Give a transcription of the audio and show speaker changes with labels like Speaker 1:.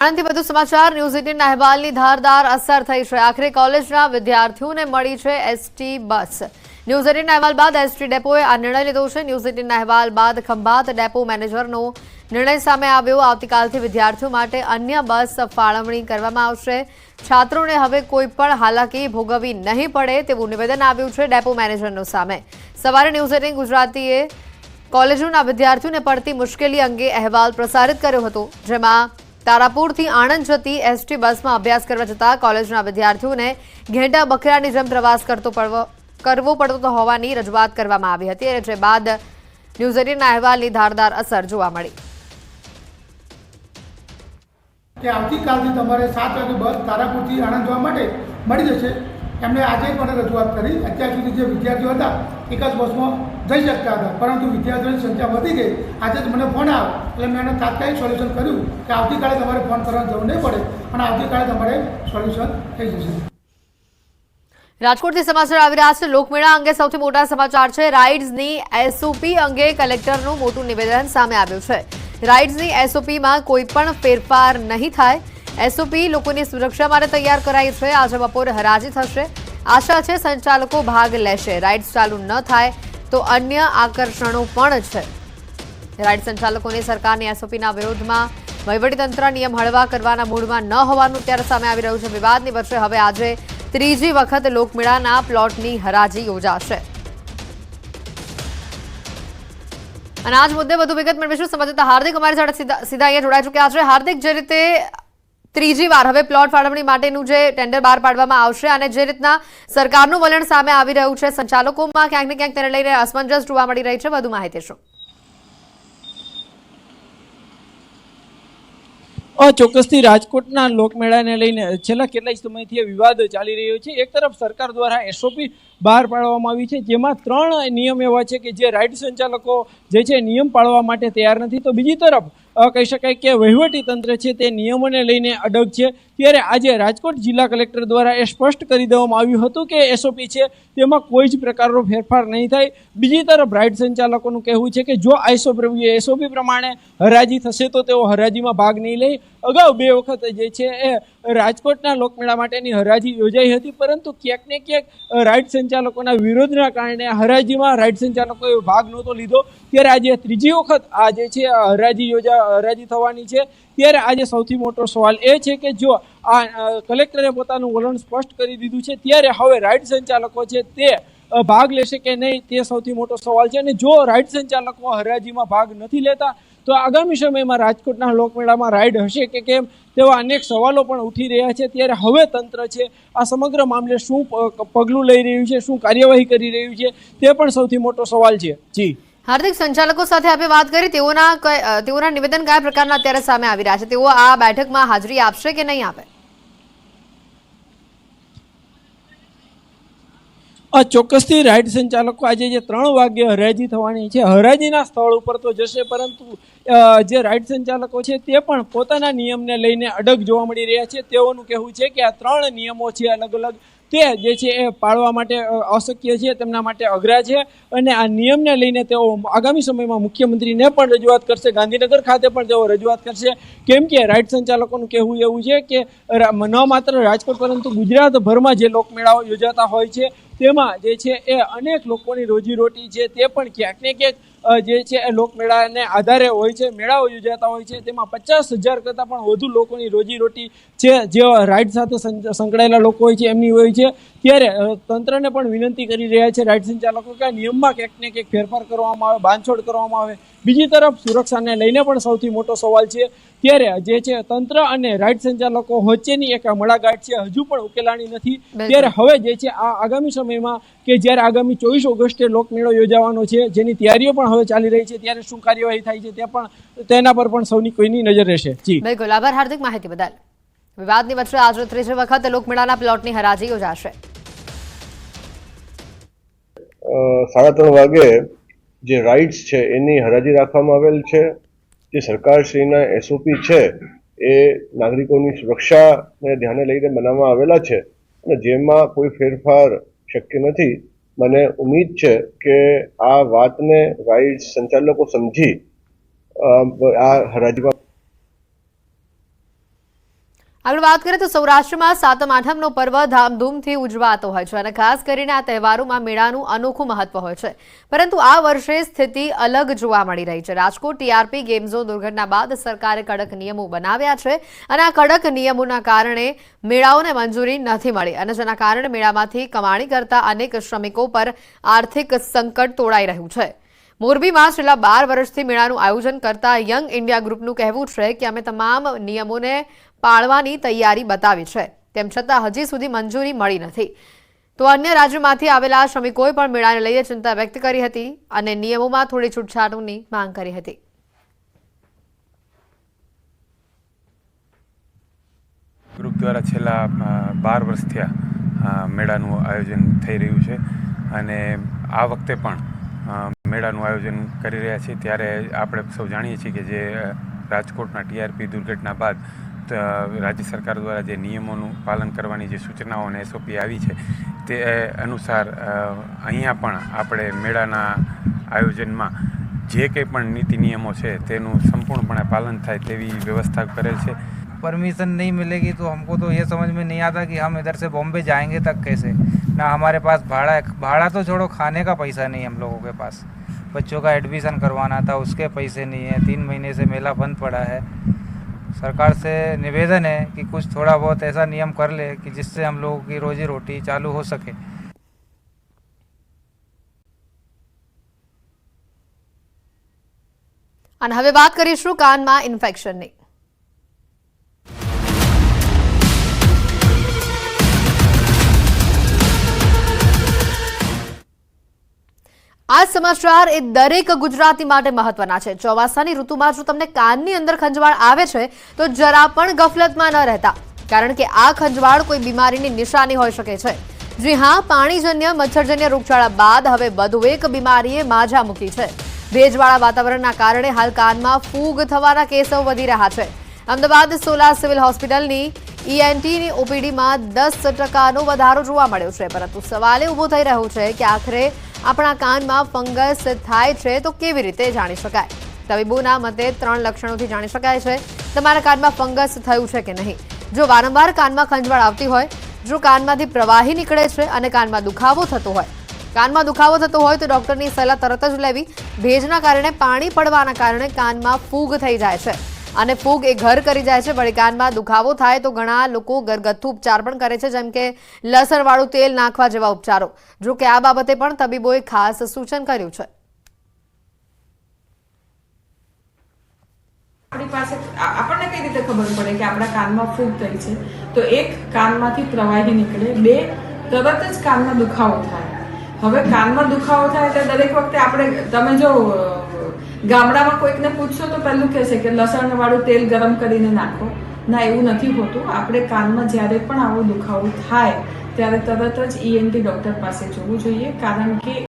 Speaker 1: આનાથી વધુ સમાચાર ન્યૂઝ 18 અહેવાલની ધારદાર અસર થઈ છે। આખરે કોલેજના વિદ્યાર્થીઓને મળી છે એસટી બસ। ન્યૂઝ 18 અહેવાલ બાદ એસટી ડેપોએ આ નિર્ણય લીધો છે। ન્યૂઝ 18 અહેવાલ બાદ ખંભાત ડેપો મેનેજરનો નિર્ણય સામે આવ્યો। આવતીકાલથી વિદ્યાર્થીઓ માટે અન્ય બસ ફાળવણી કરવામાં આવશે। છાત્રોને હવે કોઈ પણ હાલાકી ભોગવવી નહીં પડે તેવું નિવેદન આવ્યું છે ડેપો મેનેજરનો સામે। સવારે ન્યૂઝ 18 ગુજરાતીએ કોલેજોના વિદ્યાર્થીઓને પડતી મુશ્કેલી અંગે અહેવાલ પ્રસારિત કર્યો હતો, જેમાં તારાપુરથી આણંદ જતી એસટી બસમાં અભ્યાસ કરવા જતા કોલેજના વિદ્યાર્થીઓને ઘેંટા બકરાની જેમ પ્રવાસ કરવો પડતો હોવાની રજૂઆત કરવામાં આવી હતી, અને જે બાદ ન્યૂઝ 18 અહેવાલની ધારદાર અસર જોવા મળી।
Speaker 2: કે આવતીકાલથી તમારે 7 વાગે બસ તારાપુરથી આણંદ જવા માટે મળી જશે। એમણે આજે મને રજૂઆત કરી। અત્યાર સુધી જે વિદ્યાર્થીઓ હતા એક જ બસમાં જઈ શકતા હતા, પરંતુ વિદ્યાર્થીઓની સંખ્યા વધી ગઈ। આજે જ મને ફોન આવ્યો એટલે મેં એને તાત્કાલિક સોલ્યુશન કર્યું કે આવતીકાલે તમારે ફોન કરવાની જરૂર નહીં પડે અને આવતીકાલે તમારે સોલ્યુશન થઈ જશે।
Speaker 1: રાજકોટથી સમાચાર આવી રહ્યા છે। લોકમેળા અંગે સૌથી મોટા સમાચાર છે। રાઇડ્સની એસઓપી અંગે કલેક્ટરનું મોટું નિવેદન સામે આવ્યું છે। રાઇડ્સની એસઓપીમાં કોઈ પણ ફેરફાર નહીં થાય। એસઓપી લોકોની સુરક્ષા માટે તૈયાર કરાઈ છે। આજે બપોરે હરાજી થશે। આશા છે સંચાલકો ભાગ લેશે। રાઇડ્સ ચાલુ ન થાય તો અન્ય આકર્ષણો પણ છે। રાઇડ સંચાલકોની સરકારની એસઓપીના વિરોધમાં વહીવટીતંત્ર નિયમ હળવા કરવાના મૂડમાં ન હોવાનું ત્યારે સામે આવી રહ્યું છે। વિવાદની વચ્ચે હવે આજે ત્રીજી વખત લોકમેળાના પ્લોટની હરાજી યોજાશે। અને આજ મુદ્દે વધુ વિગત મેળવીશું। સંવાદદાતા હાર્દિક અમારી સાથે સીધા અહીંયા જોડાઈ ચૂક્યા છે। હાર્દિક, જે રીતે ત્રીજી વાર હવે પ્લોટ ફાળવણી માટેનું જે ટેન્ડર બહાર પાડવામાં આવશે અને જે રીતના સરકારનું વલણ સામે આવી રહ્યું છે, સંચાલકોમાં ક્યાંક ને ક્યાંક તેને લઈને અસમંજસ જોવા મળી રહી છે, વધુ માહિતી શું?
Speaker 3: ચોક્કસથી રાજકોટના લોકમેળાને લઈને છેલ્લા કેટલાય સમયથી વિવાદ ચાલી રહ્યો છે। એક તરફ સરકાર દ્વારા એસઓપી બહાર પાડવામાં આવી છે, જેમાં 3 નિયમ એવા છે કે જે રાઇડ સંચાલકો જે છે નિયમ પાળવા માટે તૈયાર નથી, તો બીજી તરફ કહી શકાય કે વહીવટી તંત્ર છે તે નિયમોને લઈને અડગ છે। ત્યારે આજે રાજકોટ જિલ્લા કલેક્ટર દ્વારા એ સ્પષ્ટ કરી દેવામાં આવ્યું હતું કે એસઓપી છે તેમાં કોઈ જ પ્રકારનો ફેરફાર નહીં થાય। બીજી તરફ રાઇડ સંચાલકોનું કહેવું છે કે જો એસઓપી પ્રમાણે હરાજી થશે તો તેઓ હરાજીમાં ભાગ નહીં લે। અગાઉ 2 વખત જે છે એ રાજકોટના લોકમેળા માટેની હરાજી યોજાઈ હતી, પરંતુ ક્યાંક ને ક્યાંક રાઇડ સંચાલકોના વિરોધના કારણે હરાજીમાં રાઇડ સંચાલકોએ ભાગ નહોતો લીધો। ત્યારે આજે ત્રીજી વખત આ જે છે હરાજી થવાની છે। ત્યારે આજે સૌથી મોટો સવાલ એ છે કે જો આ કલેક્ટરે પોતાનું વલણ સ્પષ્ટ કરી દીધું છે, ત્યારે હવે રાઇડ સંચાલકો છે તે ભાગ લેશે કે નહીં તે સૌથી મોટો સવાલ છે। અને જો રાઇડ સંચાલકો હરાજીમાં ભાગ નથી લેતા તો આગામી સમયમાં રાજકોટના લોકમેળામાં રાઇડ હશે કે કેમ તેવા અનેક સવાલો પણ ઉઠી રહ્યા છે। ત્યારે હવે તંત્ર છે આ સમગ્ર મામલે શું પગલું લઈ રહ્યું છે, શું કાર્યવાહી કરી રહ્યું છે, તે પણ સૌથી મોટો સવાલ છે। જી
Speaker 1: હાર્દિક, સંચાલકો સાથે આપણે વાત કરી, તેઓના નિવેદન કયા પ્રકારના અત્યારે સામે આવી રહ્યા છે? તેઓ આ બેઠકમાં હાજરી આપશે કે નહીં આપે?
Speaker 3: ચોક્કસથી રાઇડ સંચાલકો આજે જે 3 વાગ્યે હરાજી થવાની છે, હરાજીના સ્થળ ઉપર તો જશે, પરંતુ જે રાઇડ સંચાલકો છે તે પણ પોતાના નિયમને લઈને અડગ જોવા મળી રહ્યા છે। તેઓનું કહેવું છે કે આ 3 નિયમો છે અલગ અલગ તે જે છે એ પાળવા માટે અશક્ય છે, તેમના માટે અઘરા છે, અને આ નિયમને લઈને તેઓ આગામી સમયમાં મુખ્યમંત્રીને પણ રજૂઆત કરશે। ગાંધીનગર ખાતે પણ તેઓ રજૂઆત કરશે, કેમ કે રાઇડ સંચાલકોનું કહેવું એવું છે કે ન માત્ર રાજકોટ પરંતુ ગુજરાતભરમાં જે લોકમેળાઓ યોજાતા હોય છે તેમાં જે છે એ અનેક લોકોની રોજીરોટી છે તે પણ ક્યાંક ને ક્યાંક જે છે એ લોકમેળાને આધારે હોય છે। મેળાઓ યોજાતા હોય છે તેમાં 50,000 કરતાં પણ વધુ લોકોની રોજીરોટી છે જે રાઇડ સાથે સંકળાયેલા લોકો હોય છે એમની હોય છે। ત્યારે તંત્રને પણ વિનંતી કરી રહ્યા છે રાઇડ સંચાલકો કે આ નિયમમાં ક્યાંક ને ક્યાંક ફેરફાર કરવામાં આવે, બાંધછોડ કરવામાં આવે। બીજી તરફ સુરક્ષાને લઈને પણ સૌથી મોટો સવાલ છે। ત્યારે જે છે તંત્ર અને રાઇડ સંચાલકો વચ્ચેની એક મડાગાંઠ છે હજુ પણ ઉકેલાણી નથી। ત્યારે હવે જે છે આ આગામી સમયમાં કે જ્યારે આગામી 24 ઓગસ્ટે લોકમેળો યોજાવાનો છે, જેની તૈયારીઓ પણ હવે ચાલી રહી છે, ત્યારે શું કાર્યવાહી થાય છે તેના પર પણ સૌની કોઈની નજર રહેશે। જી
Speaker 1: બિલકુલ, આભાર હાર્દિક માહિતી બદલ। વિવાદની વચ્ચે આજે ત્રીજી વખત લોકમેળાના પ્લોટની હરાજી યોજાશે।
Speaker 4: 3:30 વાગે જે રાઇડ્સ છે એની હરાજી રાખવામાં આવેલ છે। જે સરકારશ્રીના એસઓપી છે એ નાગરિકોની સુરક્ષાને ધ્યાને લઈને બનાવવામાં આવેલા છે અને જેમાં કોઈ ફેરફાર શક્ય નથી। મને ઉમ્મીદ છે કે આ વાતને રાઇડ સંચાલકો સમજી આ હરાજીમાં
Speaker 1: આગળ વાત કરીએ તો સૌરાષ્ટ્રમાં સાતમ આઠમનો પર્વ ધામધૂમથી ઉજવાતો હોય છે અને ખાસ કરીને આ તહેવારોમાં મેળાનું અનોખું મહત્વ હોય છે, પરંતુ આ વર્ષે સ્થિતિ અલગ જોવા મળી રહી છે। રાજકોટ ટીઆરપી ગેમ ઝોન દુર્ઘટના બાદ સરકારે કડક નિયમો બનાવ્યા છે અને આ કડક નિયમોના કારણે મેળાઓને મંજૂરી નથી મળી અને જેના કારણે મેળામાંથી કમાણી કરતા અનેક શ્રમિકો પર આર્થિક સંકટ તોડાઈ રહ્યું છે। મોરબીમાં છેલ્લા 12 વર્ષથી મેળાનું આયોજન કરતા યંગ ઇન્ડિયા ગ્રુપનું કહેવું છે કે અમે તમામ નિયમોને પાળવાની તૈયારી બતાવી છે, તેમ છતાં હજી સુધી મંજૂરી મળી નથી। તો અન્ય રાજ્યોમાંથી આવેલા શ્રમિકોએ પણ મેળાને લઈને ચિંતા વ્યક્ત કરી હતી અને નિયમોમાં થોડી છૂટછાટોની માંગ કરી હતી।
Speaker 5: ગ્રુપ દ્વારા છેલ્લા 12 વર્ષ થયા મેળાનું આયોજન થઈ રહ્યું છે અને આ વખતે પણ મેળાનું આયોજન કરી રહ્યા છીએ। ત્યારે આપણે સૌ જાણીએ છીએ કે જે રાજકોટના ટીઆરપી દુર્ઘટના બાદ રાજ્ય સરકાર દ્વારા જે નિયમોનું પાલન કરવાની જે સૂચનાઓ અને એસઓપી આવી છે તે અનુસાર અહીંયા પણ આપણે મેળાના આયોજનમાં જે કંઈ પણ નીતિ નિયમો છે તેનું સંપૂર્ણપણે પાલન થાય તેવી વ્યવસ્થા કરેલ છે।
Speaker 6: परमिशन नहीं मिलेगी तो हमको तो ये समझ में नहीं आता कि हम इधर से बॉम्बे जाएंगे तक कैसे। ना हमारे पास भाड़ा तो छोड़ो, खाने का पैसा नहीं हम लोगों के पास। बच्चों का एडमिशन करवाना था, उसके पैसे नहीं है। 3 महीने से मेला बंद पड़ा है। सरकार से निवेदन है कि कुछ थोड़ा बहुत ऐसा नियम कर ले कि जिससे हम लोगों की रोजी रोटी चालू हो सके।
Speaker 1: અને હવે વાત કરીશું કાનમાં ઇન્ફેક્શનની। આ સમાચાર એ દરેક ગુજરાતી માટે મહત્વના છે। ચોમાસાની ઋતુમાં જો તમને કાનની અંદર ખંજવાળ આવે છે તો જરા પણ ગફલતમાં ન રહેતા, કારણ કે આ ખંજવાળ કોઈ બીમારીની નિશાની હોઈ શકે છે। જી હા, પાણીજન્ય મચ્છરજન્ય રોગચાળા બાદ હવે વધુ એક બીમારીએ માઝા મૂકી છે। ભેજવાળા વાતાવરણના કારણે હાલ કાનમાં ફૂગ થવાના કેસો વધી રહ્યા છે। અમદાવાદ સોલા સિવિલ હોસ્પિટલની ઈએનટીની ઓપીડીમાં 10% વધારો જોવા મળ્યો છે, પરંતુ સવાલ એ ઊભો થઈ રહ્યો છે કે આખરે આપણા કાનમાં ફંગસ થાય છે તો કેવી રીતે જાણી શકાય? તબીબોના મતે 3 લક્ષણોથી જાણી શકાય છે તમારા કાનમાં ફંગસ થયું છે કે નહીં। જો વારંવાર કાનમાં ખંજવાળ આવતી હોય, જો કાનમાંથી પ્રવાહી નીકળે છે અને કાનમાં દુખાવો થતો હોય તો ડોક્ટરની સલાહ તરત જ લેવી। ભેજના કારણે પાણી પડવાના કારણે કાનમાં ફૂગ થઈ જાય છે અને ફૂગ એ ઘર કરી જાય છે। વળી કાનમાં દુખાવો થાય તો ઘણા લોકો ઘરગથ્થુ ઉપચાર પણ કરે છે, જેમ કે લસણવાળું તેલ નાખવા જેવા ઉપચારો। જો કે આ બાબતે પણ તબીબોએ ખાસ સૂચન કર્યું છે।
Speaker 7: આપણી પાસે આપણને કઈ રીતે ખબર પડે કે આપણા કાનમાં ફૂગ થઈ છે? તો એક, કાનમાંથી પ્રવાહી નીકળે; 2, તરત જ કાનમાં દુખાવો થાય। હવે કાનમાં દુખાવો થાય તો દરેક વખતે તમે જો ગામડામાં કોઈકને પૂછશો તો પહેલું કહેશે કે લસણવાળું તેલ ગરમ કરીને નાખો। ના, એવું નથી હોતું। આપણે કાનમાં જ્યારે પણ આવો દુખાવો થાય ત્યારે તરત જ ઈએનટી ડોક્ટર પાસે જવું જોઈએ, કારણ કે